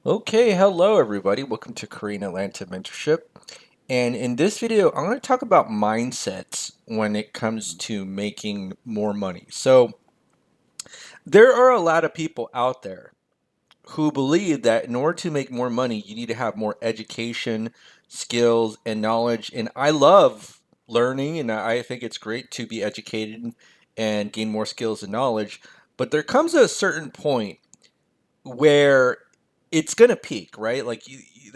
Okay, hello everybody. Welcome to Korean Atlanta Mentorship. And in this video, I'm going to talk about mindsets when it comes to making more money. So, there are a lot of people out there who believe that in order to make more money, you need to have more education, skills, and knowledge. And I love learning, and I think it's great to be educated and gain more skills and knowledge. But there comes a certain point where it's gonna peak, right? Like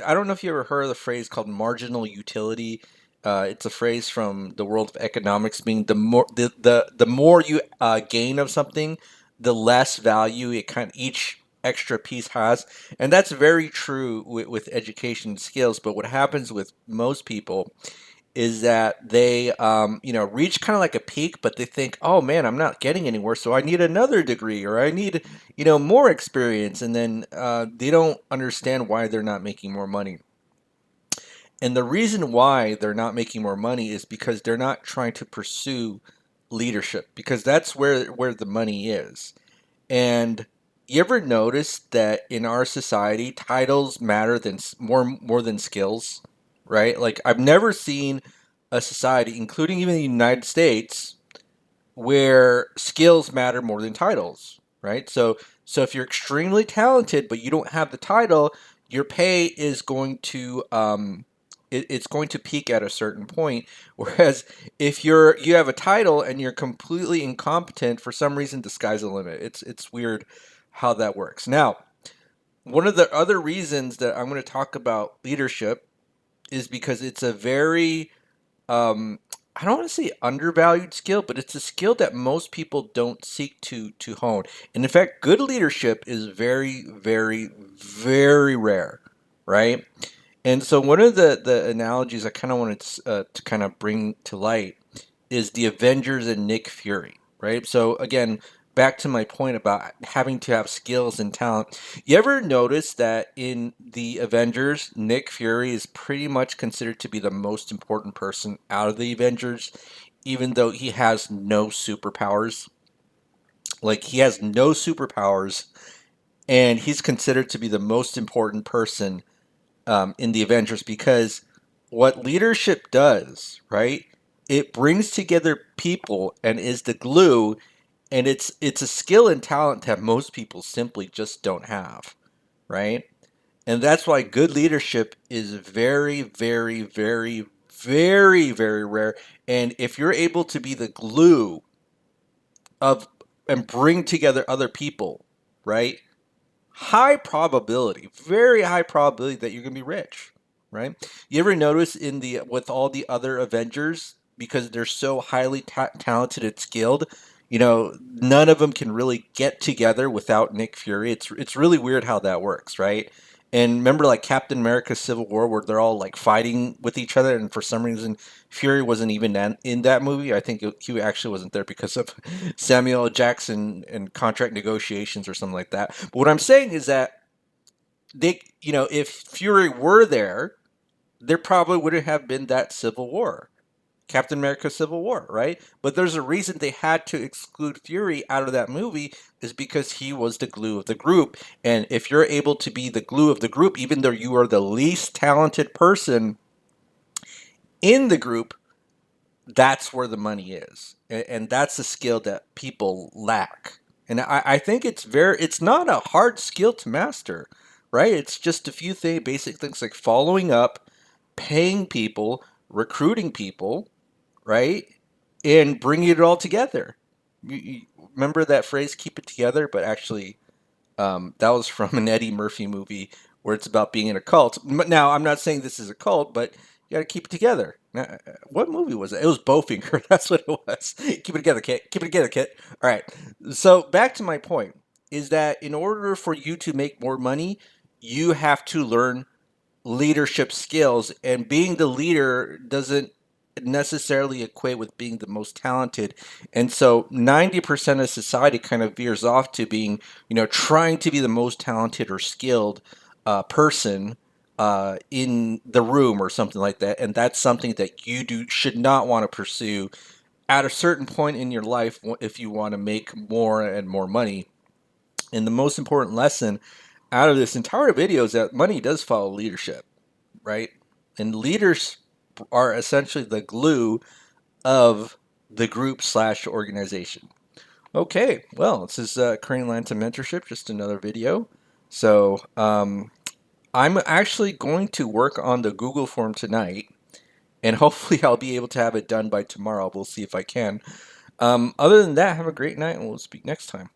I don't know if you ever heard of the phrase called marginal utility. It's a phrase from the world of economics, meaning the more you gain of something, the less value it kind of each extra piece has, and that's very true with education skills. But what happens with most people is that they reach kind of like a peak, but they think, oh man, I'm not getting anywhere, so I need another degree, or I need more experience, and then they don't understand why they're not making more money. And the reason why they're not making more money is because they're not trying to pursue leadership, because that's where the money is. And you ever notice that in our society, titles matter than more than skills, right? Like I've never seen a society, including even the United States, where skills matter more than titles, right? So if you're extremely talented but you don't have the title, your pay is going to it's going to peak at a certain point. Whereas if you have a title and you're completely incompetent, for some reason the sky's the limit. It's weird how that works. Now, one of the other reasons that I'm going to talk about leadership is because it's a very I don't want to say undervalued skill, but it's a skill that most people don't seek to hone. And in fact, good leadership is very, very, very rare, right? And so one of the analogies I kind of wanted to kind of bring to light is the Avengers and Nick Fury, right? So again, back to my point about having to have skills and talent. You ever notice that in the Avengers, Nick Fury is pretty much considered to be the most important person out of the Avengers, even though he has no superpowers? Like he has no superpowers, and he's considered to be the most important person in the Avengers because what leadership does, right? It brings together people and is the glue, and it's a skill and talent that most people simply just don't have, right? And that's why good leadership is very, very, very, very, very rare. And if you're able to be the glue of and bring together other people, right? High probability, very high probability that you're going to be rich, right? You ever notice in the with all the other Avengers, because they're so highly talented and skilled, none of them can really get together without Nick Fury. It's really weird how that works, right? And remember, like Captain America: Civil War, where they're all like fighting with each other, and for some reason, Fury wasn't even in that movie. I think he actually wasn't there because of Samuel L. Jackson and contract negotiations or something like that. But what I'm saying is that if Fury were there probably wouldn't have been that Civil War. Captain America Civil War, right? But there's a reason they had to exclude Fury out of that movie is because he was the glue of the group. And if you're able to be the glue of the group, even though you are the least talented person in the group, that's where the money is. And that's the skill that people lack. And I think it's not a hard skill to master, right? It's just a few basic things like following up, paying people, recruiting people, right? And bringing it all together. You remember that phrase, keep it together? But actually, that was from an Eddie Murphy movie where it's about being in a cult. Now, I'm not saying this is a cult, but you got to keep it together. Now, what movie was it? It was Bowfinger. That's what it was. Keep it together, kid. Keep it together, kid. All right. So back to my point is that in order for you to make more money, you have to learn leadership skills, and being the leader doesn't necessarily equate with being the most talented. And so 90% of society kind of veers off to being, trying to be the most talented or skilled person in the room or something like that. And that's something that you should not want to pursue at a certain point in your life if you want to make more and more money. And the most important lesson out of this entire video is that money does follow leadership, right? And leaders are essentially the glue of the group slash organization. Okay, well, this is Crane Lanta Mentorship, just another video. So I'm actually going to work on the Google form tonight, and hopefully I'll be able to have it done by tomorrow. We'll see if I can. Other than that, have a great night, and we'll speak next time.